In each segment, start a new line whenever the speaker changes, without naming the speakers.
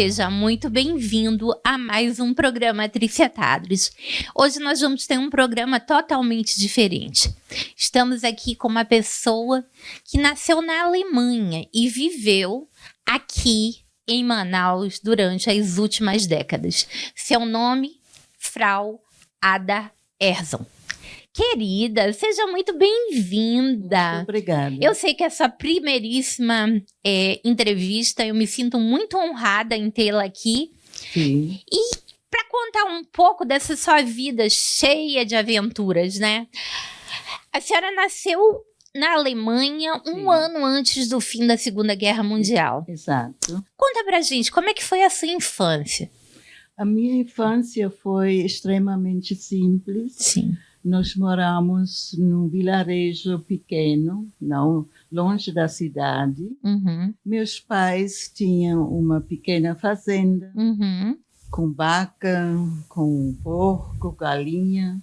Seja muito bem-vindo a mais um programa Tricetados. Hoje nós vamos ter um programa totalmente diferente. Estamos aqui com uma pessoa que nasceu na Alemanha e viveu aqui em Manaus durante as últimas décadas. Seu nome, Frau Ada Erzon. Querida, seja muito bem-vinda.
Muito obrigada.
Eu sei que essa primeiríssima entrevista, eu me sinto muito honrada em tê-la aqui.
Sim.
E para contar um pouco dessa sua vida cheia de aventuras, né? A senhora nasceu na Alemanha um ano antes do fim da Segunda Guerra Mundial.
Exato.
Conta pra gente, como é que foi a sua infância?
A minha infância foi extremamente simples.
Sim.
Nós moramos num vilarejo pequeno, não longe da cidade.
Uhum.
Meus pais tinham uma pequena fazenda com vaca, com porco, galinha.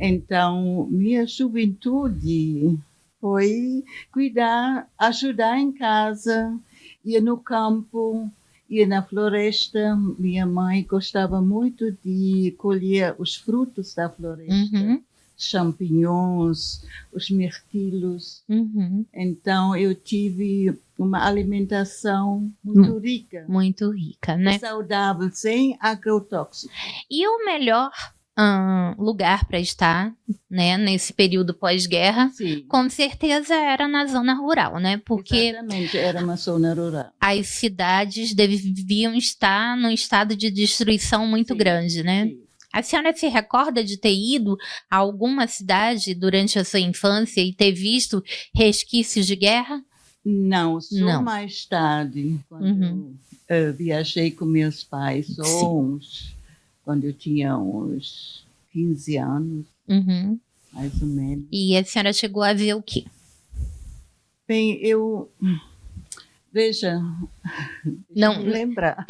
Então, minha juventude foi cuidar, ajudar em casa, ir no campo, ir na floresta. Minha mãe gostava muito de colher os frutos da floresta, champignons, os mirtilos. Então, eu tive uma alimentação muito rica.
Muito rica, né?
Saudável, sem agrotóxico.
E o melhor lugar para estar, né, nesse período pós-guerra, com certeza era na zona rural, né? Porque
exatamente, era uma zona rural.
As cidades deviam estar num estado de destruição muito grande, né?
Sim.
A senhora se recorda de ter ido a alguma cidade durante a sua infância e ter visto resquícios de guerra?
Não, só mais tarde, quando eu viajei com meus pais, quando eu tinha uns 15 anos, mais ou menos.
E a senhora chegou a ver o quê?
Bem, veja, não me lembrar.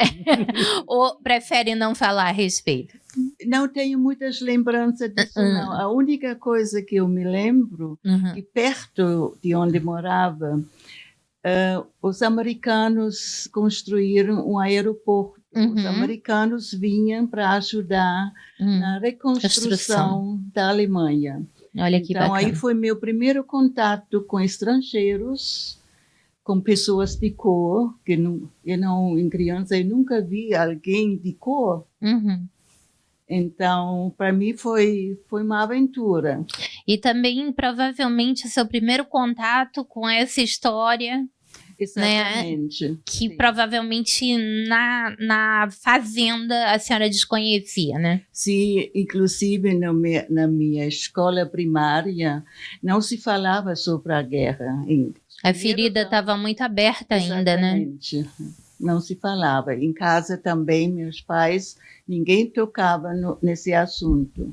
Ou prefere não falar a respeito?
Não tenho muitas lembranças disso, não. A única coisa que eu me lembro, que perto de onde morava, os americanos construíram um aeroporto. Os americanos vinham para ajudar na reconstrução da Alemanha.
Olha que
então,
bacana.
aí foi meu primeiro contato com estrangeiros, com pessoas de cor, que em criança eu nunca vi alguém de cor. Então, para mim foi uma aventura.
E também, provavelmente, seu primeiro contato com essa história...
Exatamente.
Né? Que provavelmente na fazenda a senhora desconhecia, né?
Sim, inclusive na minha escola primária não se falava sobre a guerra.
A ferida estava muito aberta ainda, né?
Exatamente. Não se falava. Em casa também, meus pais, ninguém tocava nesse assunto.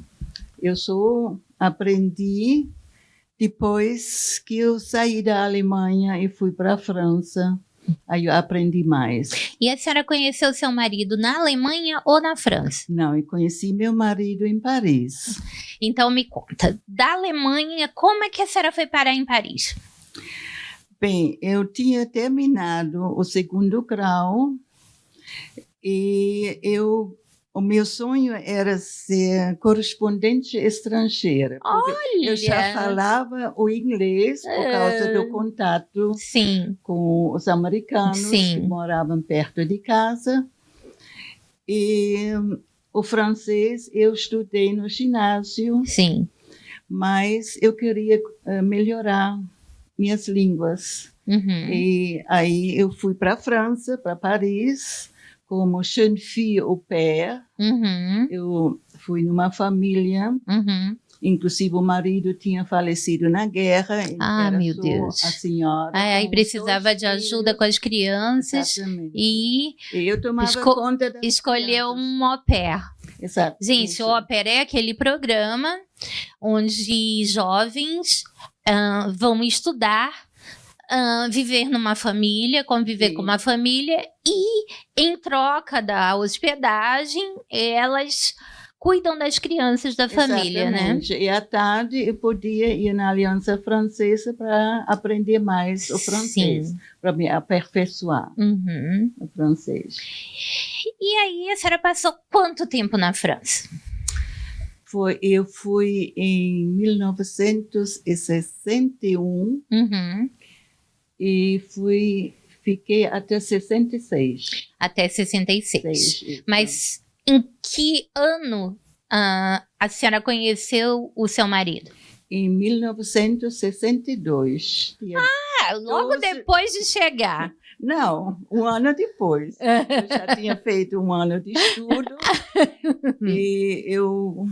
Eu só aprendi depois que eu saí da Alemanha e fui para a França, aí eu aprendi mais.
E a senhora conheceu seu marido na Alemanha ou na França?
Não, eu conheci meu marido em Paris.
Então me conta, da Alemanha, como é que a senhora foi parar em Paris?
Bem, eu tinha terminado o segundo grau e o meu sonho era ser correspondente estrangeira.
Olha!
Eu já falava o inglês por causa do contato com os americanos que moravam perto de casa. E o francês eu estudei no ginásio, mas eu queria melhorar minhas línguas. E aí eu fui para a França, para Paris, como jeune fille au pair. Eu fui numa família, inclusive o marido tinha falecido na guerra.
Meu Deus.
A senhora.
Aí precisava de ajuda com as crianças.
Exatamente.
E
eu tomava conta das
escolheu
crianças.
um au pair.
Exato.
Gente, o au pair é aquele programa onde jovens vão estudar, viver numa família, conviver com uma família e, em troca da hospedagem, elas cuidam das crianças da família,
exatamente, né? E à tarde eu podia ir na Aliança Francesa para aprender mais o francês, para me aperfeiçoar o francês.
E aí a senhora passou quanto tempo na França?
Eu fui em 1961 e fiquei até 66.
Até 66. Mas em que ano a senhora conheceu o seu marido?
Em 1962.
Logo depois de chegar.
Não, um ano depois. Eu já tinha feito um ano de estudo e eu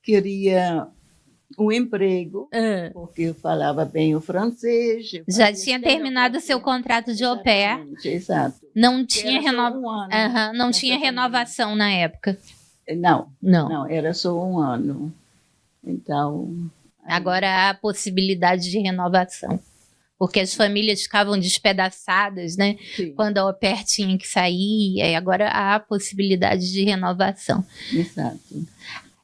queria um emprego, porque eu falava bem o francês.
Já tinha terminado o seu contrato de au pair.
Exato.
Não tinha, não tinha renovação na época.
Não, era só um ano. Então...
Agora há a possibilidade de renovação. Porque as famílias ficavam despedaçadas, né?
Sim.
Quando a au pair tinha que sair, e agora há a possibilidade de renovação.
Exato.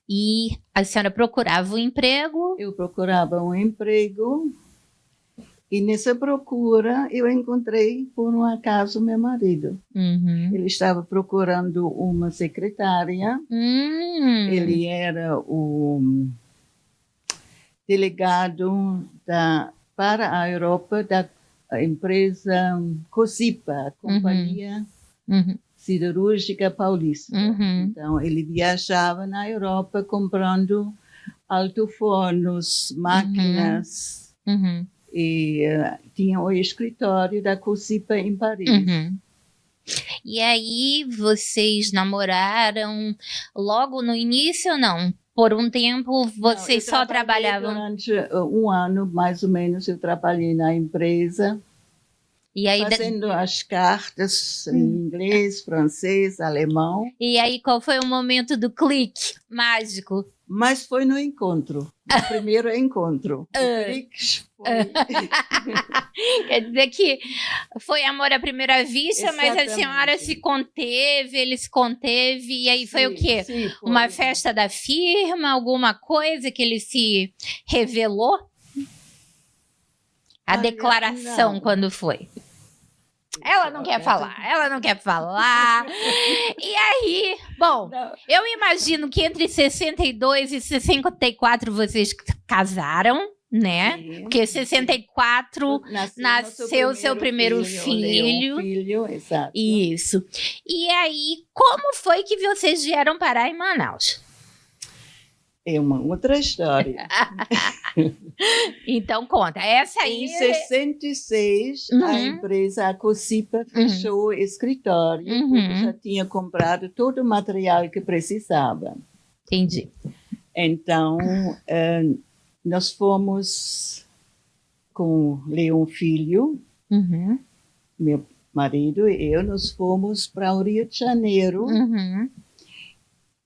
E a senhora procurava um emprego?
Eu procurava um emprego e nessa procura eu encontrei, por um acaso, meu marido. Ele estava procurando uma secretária. Ele era o delegado para a Europa da empresa COSIPA, a Companhia Siderúrgica Paulista. Então, ele viajava na Europa comprando alto-fornos, máquinas, e tinha o escritório da COSIPA em Paris.
E aí, vocês namoraram logo no início ou não? Por um tempo, vocês só trabalhavam?
Durante um ano, mais ou menos, eu trabalhei na empresa. E aí, fazendo as cartas em inglês, francês, alemão.
E aí, qual foi o momento do clique mágico?
Mas foi no encontro, no primeiro encontro. O clique foi...
Quer dizer que foi amor à primeira vista, exatamente. Mas a senhora se conteve, ele se conteve, e aí foi o quê? Sim, foi. Uma festa da firma, alguma coisa que ele se revelou? A declaração, não. Quando foi? Ela não quer falar. E aí, bom, eu imagino que entre 62 e 64 vocês casaram, né? Sim. Porque 64 nasceu seu primeiro filho.
Exato.
Isso. E aí, como foi que vocês vieram parar em Manaus?
É uma outra história.
Então, conta. Essa aí...
Em 66, a empresa, a COSIPA, fechou o escritório, porque já tinha comprado todo o material que precisava.
Entendi.
Então, nós fomos com Leon Filho, meu marido e eu, nós fomos para o Rio de Janeiro.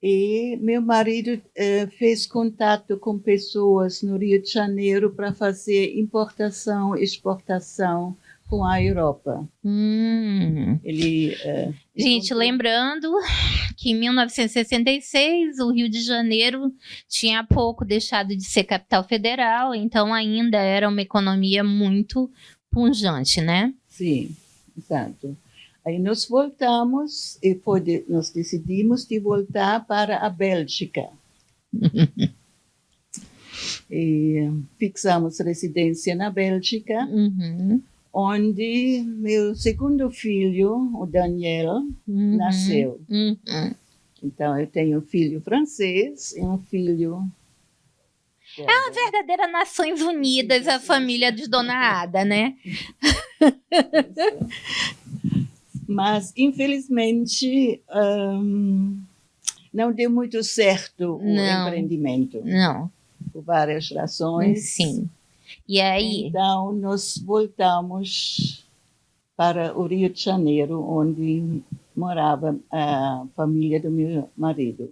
E meu marido fez contato com pessoas no Rio de Janeiro para fazer importação e exportação com a Europa. Ele,
gente, lembrando que em 1966 o Rio de Janeiro tinha há pouco deixado de ser capital federal, então ainda era uma economia muito pujante, né?
Sim, exato. Aí nós voltamos e nós decidimos de voltar para a Bélgica. E fixamos residência na Bélgica, onde meu segundo filho, o Daniel, nasceu. Então, eu tenho um filho francês e um filho...
É uma verdadeira Nações Unidas, a família de Dona Ada, né?
Mas, infelizmente, não deu muito certo o empreendimento.
Não.
Por várias razões.
Sim. E aí?
Então, nós voltamos para o Rio de Janeiro, onde morava a família do meu marido.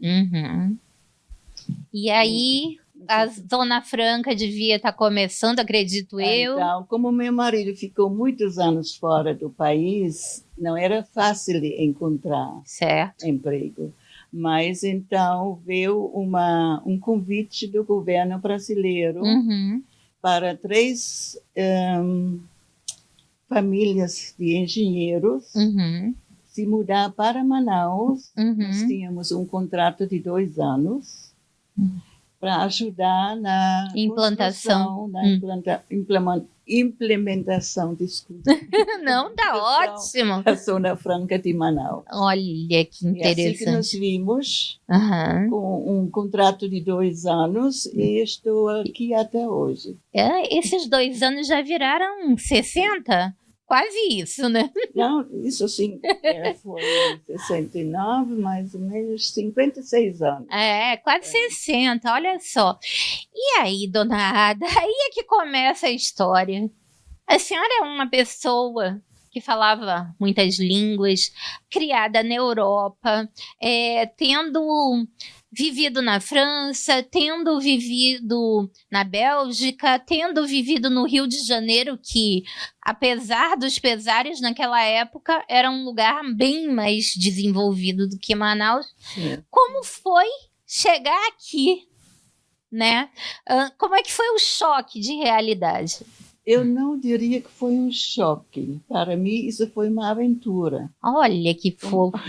E aí... A Zona Franca devia estar começando, acredito eu.
Então, como meu marido ficou muitos anos fora do país, não era fácil de encontrar emprego. Mas então veio um convite do governo brasileiro para 3 famílias de engenheiros se mudar para Manaus. Nós tínhamos um contrato de 2 anos para ajudar na
implantação,
implementação, desculpa.
Não, tá ótimo.
Da Zona Franca de Manaus.
Olha que interessante.
E assim que nos vimos, com um contrato de 2 anos, e estou aqui até hoje.
Esses 2 anos já viraram 60? Quase isso, né?
Não, isso sim, foi em 69, mais ou menos 56 anos.
Quase 60, olha só. E aí, dona Ada, aí é que começa a história. A senhora é uma pessoa que falava muitas línguas, criada na Europa, tendo vivido na França, tendo vivido na Bélgica, tendo vivido no Rio de Janeiro, que, apesar dos pesares naquela época, era um lugar bem mais desenvolvido do que Manaus.
Sim.
Como foi chegar aqui, né? Como é que foi o choque de realidade?
Eu não diria que foi um choque. Para mim, isso foi uma aventura.
Olha que fofo.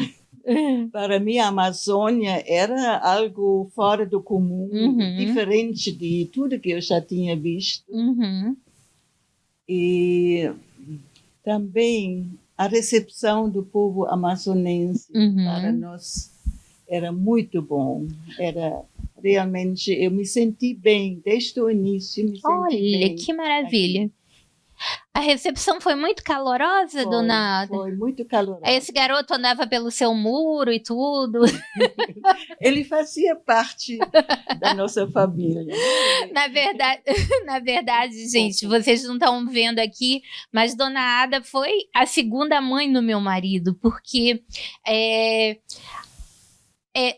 Para mim, a Amazônia era algo fora do comum, diferente de tudo que eu já tinha visto. E também a recepção do povo amazonense para nós era muito bom. Realmente, eu me senti bem, desde o início me senti bem.
Olha, que maravilha. Aqui. A recepção foi muito calorosa, dona Ada?
Foi muito calorosa.
Esse garoto andava pelo seu muro e tudo?
Ele fazia parte da nossa família.
Na verdade, gente, vocês não estão vendo aqui, mas dona Ada foi a segunda mãe do meu marido, porque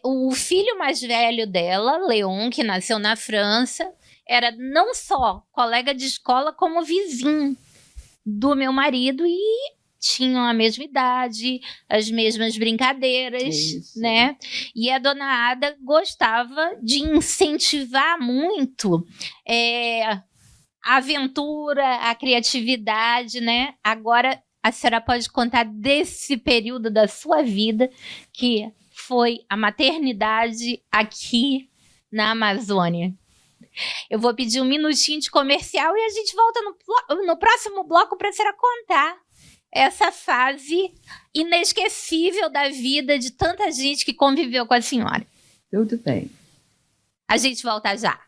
o filho mais velho dela, Leon, que nasceu na França, era não só colega de escola, como vizinho do meu marido e tinham a mesma idade, as mesmas brincadeiras, né? E a dona Ada gostava de incentivar muito a aventura, a criatividade, né? Agora, a senhora pode contar desse período da sua vida que foi a maternidade aqui na Amazônia. Eu vou pedir um minutinho de comercial e a gente volta no próximo bloco para a senhora contar essa fase inesquecível da vida de tanta gente que conviveu com a senhora.
Tudo bem.
A gente volta já.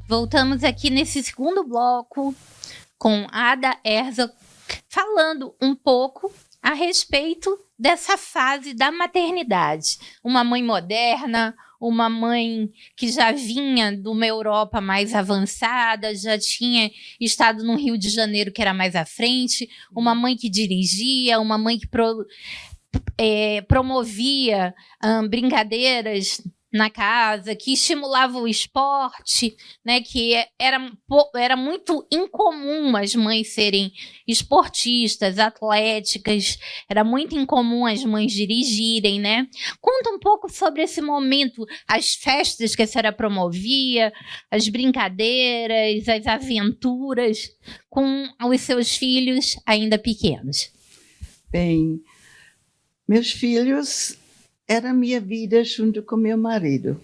Voltamos aqui nesse segundo bloco com Ada Herzog falando um pouco a respeito dessa fase da maternidade. Uma mãe moderna, uma mãe que já vinha de uma Europa mais avançada, já tinha estado no Rio de Janeiro, que era mais à frente, uma mãe que dirigia, uma mãe que promovia brincadeiras na casa, que estimulava o esporte, né, que era muito incomum as mães serem esportistas, atléticas, era muito incomum as mães dirigirem, né? Conta um pouco sobre esse momento, as festas que a senhora promovia, as brincadeiras, as aventuras com os seus filhos ainda pequenos.
Bem, meus filhos era minha vida junto com meu marido.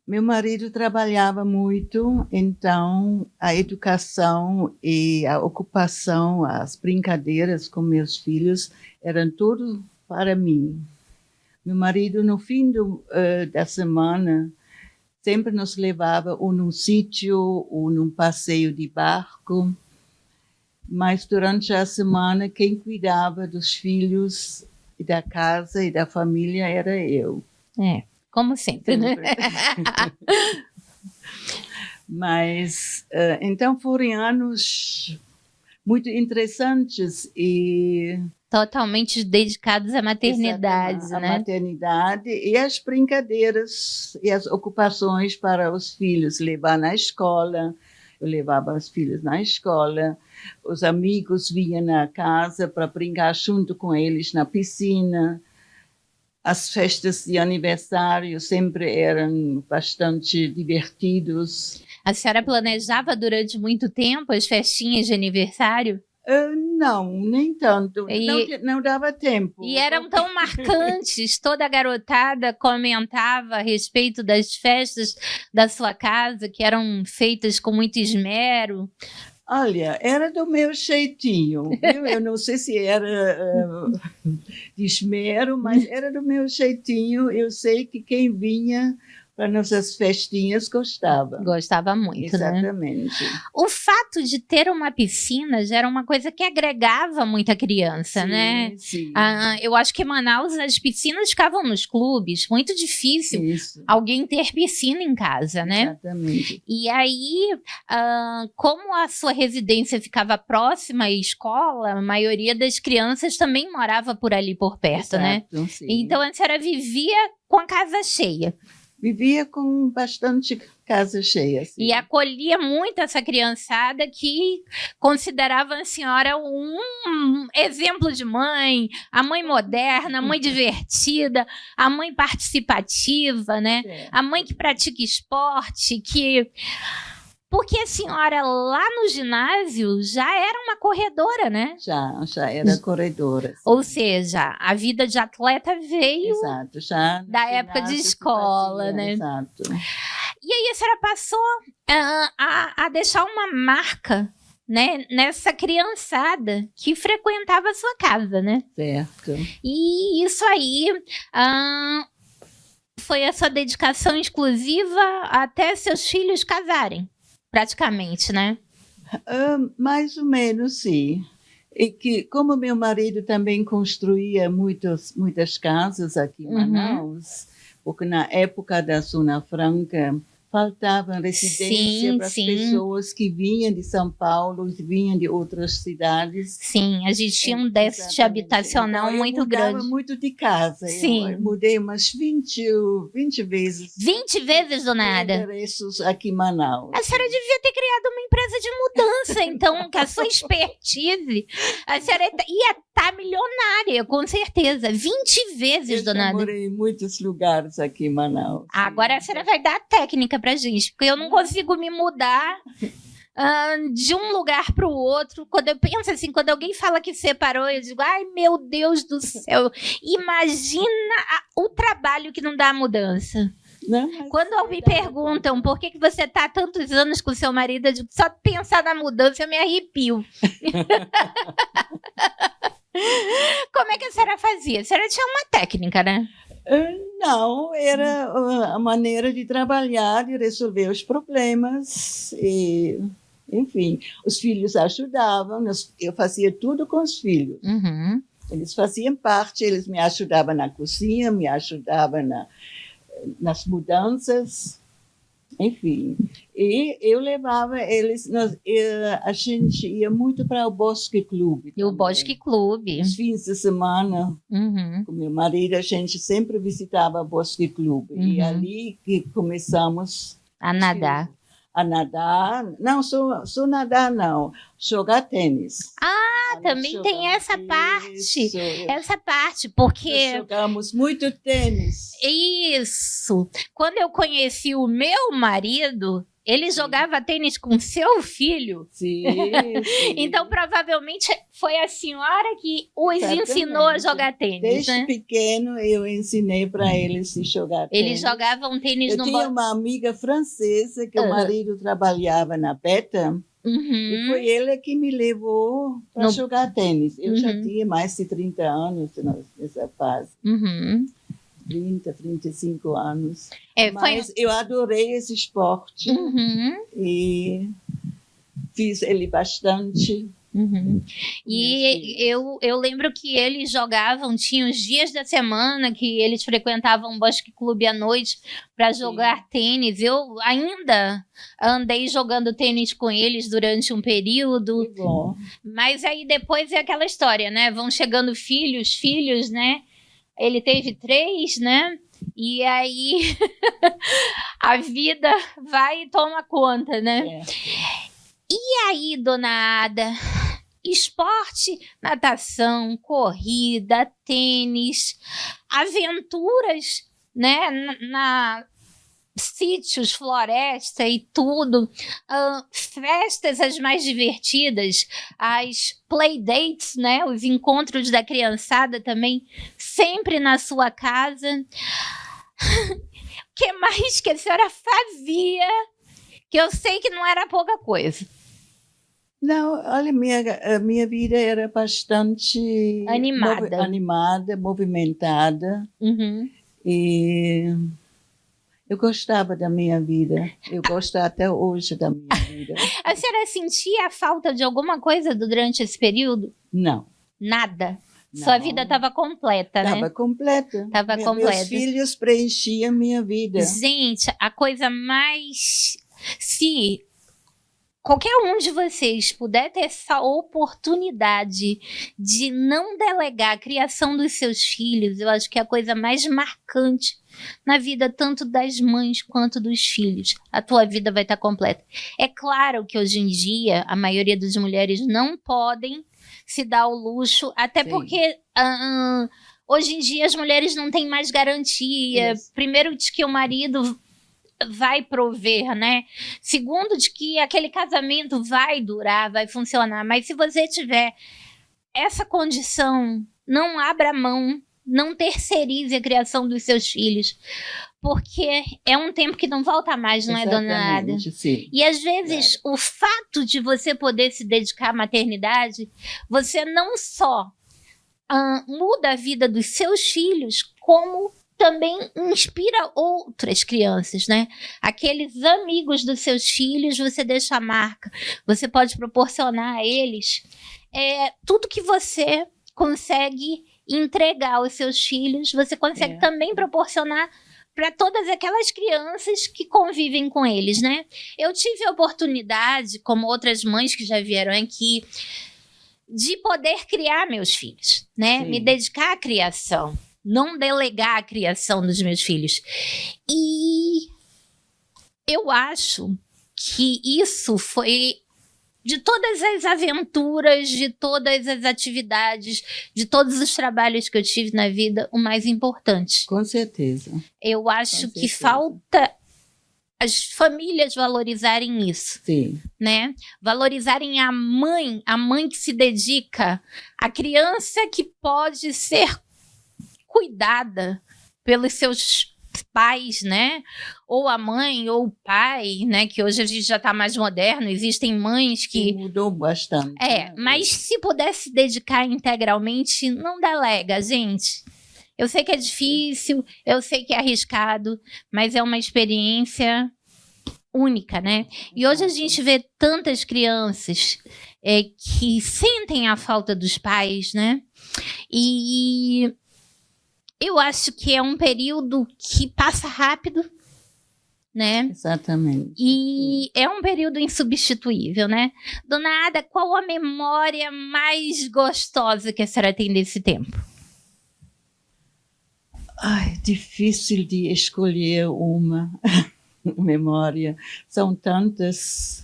Meu marido trabalhava muito, então a educação e a ocupação, as brincadeiras com meus filhos eram tudo para mim. Meu marido, no fim da semana, sempre nos levava ou num sítio ou num passeio de barco, mas durante a semana quem cuidava dos filhos e da casa e da família era eu.
Como sempre, né?
Mas, então foram anos muito interessantes e
totalmente dedicados à maternidade,
à
né?
maternidade e às brincadeiras e às ocupações para os filhos, levar na escola. Eu levava os filhos na escola, os amigos vinham na casa para brincar junto com eles na piscina. As festas de aniversário sempre eram bastante divertidos.
A senhora planejava durante muito tempo as festinhas de aniversário?
Não, nem tanto. Não dava tempo.
E eram tão marcantes, toda a garotada comentava a respeito das festas da sua casa, que eram feitas com muito esmero.
Olha, era do meu jeitinho, viu? Eu não sei se era de esmero, mas era do meu jeitinho. Eu sei que quem vinha para nossas festinhas gostava.
Gostava muito,
exatamente.
Né? O fato de ter uma piscina já era uma coisa que agregava muito a criança,
sim,
né?
Sim.
Eu acho que em Manaus as piscinas ficavam nos clubes, muito difícil alguém ter piscina em casa, né?
Exatamente.
E aí, como a sua residência ficava próxima à escola, a maioria das crianças também morava por ali por perto, né?
Sim.
Então a senhora vivia com a casa cheia.
Vivia com bastante casa cheia. Sim.
E acolhia muito essa criançada que considerava a senhora um exemplo de mãe, a mãe moderna, a mãe divertida, a mãe participativa, né? A mãe que pratica esporte, que... Porque a senhora lá no ginásio já era uma corredora, né?
Já era corredora. Sim.
Ou seja, a vida de atleta veio
já
da época de escola, né?
Exato.
E aí a senhora passou a deixar uma marca, né, nessa criançada que frequentava a sua casa, né?
Certo.
E isso aí... foi a sua dedicação exclusiva até seus filhos casarem. Praticamente, né?
Mais ou menos, sim. E que, como meu marido também construía muitas casas aqui em Manaus, porque na época da Zona Franca faltava residência para as pessoas que vinham de São Paulo, que vinham de outras cidades.
Sim, a gente tinha um déficit habitacional
então,
muito grande.
Eu mudava muito de casa.
Sim.
Eu mudei umas 20 vezes.
20 vezes do nada?
Endereços aqui em Manaus.
A senhora devia ter criado uma empresa de mudança, então, com a sua expertise. A senhora ia estar milionária, com certeza. 20 vezes, dona Ada.
Eu morei em muitos lugares aqui em Manaus.
Agora a senhora vai dar a técnica pra gente, porque eu não consigo me mudar de um lugar para o outro. Quando eu penso assim, quando alguém fala que separou, eu digo, ai meu Deus do céu, imagina o trabalho que não dá a mudança.
Não,
quando me perguntam por que você está há tantos anos com seu marido, eu digo, só pensar na mudança eu me arrepio. Como é que a senhora fazia? A senhora tinha uma técnica, né?
Não, era a maneira de trabalhar, de resolver os problemas. E, enfim, os filhos ajudavam, eu fazia tudo com os filhos.
Uhum.
Eles faziam parte, eles me ajudavam na cozinha, me ajudavam nas mudanças, enfim. E eu levava eles, a gente ia muito para o Bosque Clube.
E o Bosque Clube.
Os fins de semana, com meu marido, a gente sempre visitava o Bosque Clube. E ali que começamos
a nadar.
A nadar, não, só nadar não, jogar tênis.
Também tem essa parte, essa parte, porque...
Nós jogamos muito tênis.
Isso, quando eu conheci o meu marido, ele jogava tênis com seu filho.
Sim.
Então, provavelmente, foi a senhora que os ensinou a jogar tênis,
Desde pequeno, eu ensinei para eles a jogar tênis.
Eles jogavam tênis
no... Eu tinha uma amiga francesa que o marido trabalhava na Beta. E foi ele que me levou para jogar tênis. Eu já tinha mais de 30 anos nessa fase. 30, 35 anos. Mas eu adorei esse esporte. E fiz ele bastante.
Uhum. E eu lembro que eles jogavam, tinha os dias da semana que eles frequentavam um bosque clube à noite para jogar tênis. Eu ainda andei jogando tênis com eles durante um período.
Que bom.
Mas aí depois é aquela história, né? Vão chegando filhos, né? Ele teve 3, né? E aí a vida vai e toma conta, né? E aí, dona Ada, esporte, natação, corrida, tênis, aventuras, né? Sítios, floresta e tudo, festas as mais divertidas, as playdates, né? Os encontros da criançada também, sempre na sua casa. O que mais que a senhora fazia? Que eu sei que não era pouca coisa.
Não, olha, a minha vida era bastante animada, movimentada.
Uhum.
E eu gostava da minha vida. Eu gosto até hoje da minha vida.
A senhora sentia a falta de alguma coisa durante esse período?
Não.
Nada?
Não.
Sua vida estava completa, né?
Estava completa.
Estava completa.
Meus filhos preenchiam minha vida.
Gente, a coisa mais... Se qualquer um de vocês puder ter essa oportunidade de não delegar a criação dos seus filhos, eu acho que é a coisa mais marcante na vida tanto das mães quanto dos filhos. A tua vida vai estar completa. É claro que hoje em dia a maioria das mulheres não podem se dar o luxo, até porque hoje em dia as mulheres não têm mais garantia. Primeiro, de que o marido vai prover, né? Segundo, de que aquele casamento vai durar, vai funcionar. Mas se você tiver essa condição, não abra mão, não terceirize a criação dos seus filhos, porque é um tempo que não volta mais, não é, dona Ada?
Sim.
E às vezes o fato de você poder se dedicar à maternidade, você não só muda a vida dos seus filhos, como também inspira outras crianças, né? Aqueles amigos dos seus filhos, você deixa a marca. Você pode proporcionar a eles tudo que você consegue entregar aos seus filhos, você consegue também proporcionar para todas aquelas crianças que convivem com eles, né? Eu tive a oportunidade, como outras mães que já vieram aqui, de poder criar meus filhos, né? Me dedicar à criação. Não delegar a criação dos meus filhos. E eu acho que isso foi, de todas as aventuras, de todas as atividades, de todos os trabalhos que eu tive na vida, o mais importante.
Com certeza.
Eu acho que falta as famílias valorizarem isso.
Sim.
Né? Valorizarem a mãe que se dedica, a criança que pode ser cuidada pelos seus pais, né? Ou a mãe ou o pai, né? Que hoje a gente já está mais moderno, existem mães que...
Mudou bastante.
Né? Mas se puder se dedicar integralmente, não delega, gente. Eu sei que é difícil, eu sei que é arriscado, mas é uma experiência única, né? E hoje a gente vê tantas crianças que sentem a falta dos pais, né? E eu acho que é um período que passa rápido, né?
Exatamente.
E é um período insubstituível, né? Dona Ada, qual a memória mais gostosa que a senhora tem desse tempo?
Ai, difícil de escolher uma memória. São tantas.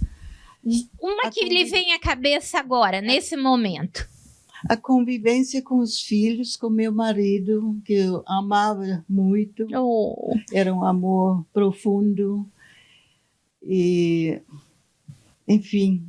Uma que lhe vem à cabeça agora, nesse momento.
A convivência com os filhos, com meu marido, que eu amava muito.
Oh.
Era um amor profundo. E, enfim.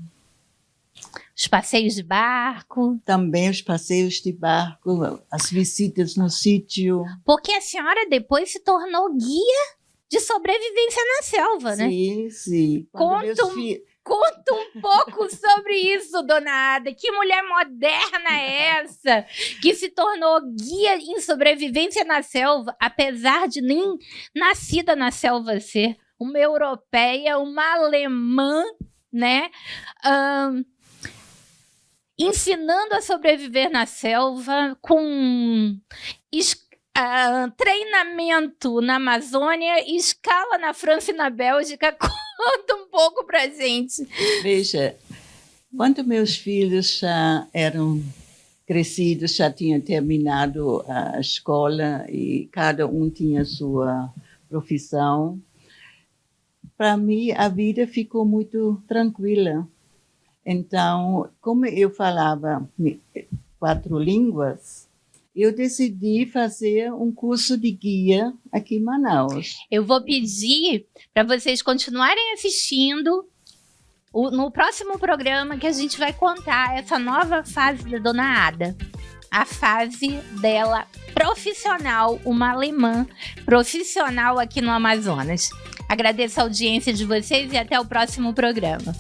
Os passeios de barco.
Também os passeios de barco, as visitas no sítio.
Porque a senhora depois se tornou guia de sobrevivência na selva, né?
Sim, sim.
Conta um pouco sobre isso, dona Ada. Que mulher moderna é essa? Que se tornou guia em sobrevivência na selva, apesar de nem nascida na selva ser. Uma europeia, uma alemã, né? ensinando a sobreviver na selva, com treinamento na Amazônia, escala na França e na Bélgica. Conta um pouco pra gente.
Veja, quando meus filhos já eram crescidos, já tinham terminado a escola e cada um tinha sua profissão, para mim a vida ficou muito tranquila. Então, como eu falava 4 línguas, eu decidi fazer um curso de guia aqui em Manaus.
Eu vou pedir para vocês continuarem assistindo no próximo programa, que a gente vai contar essa nova fase da Dona Ada. A fase dela profissional, uma alemã profissional aqui no Amazonas. Agradeço a audiência de vocês e até o próximo programa.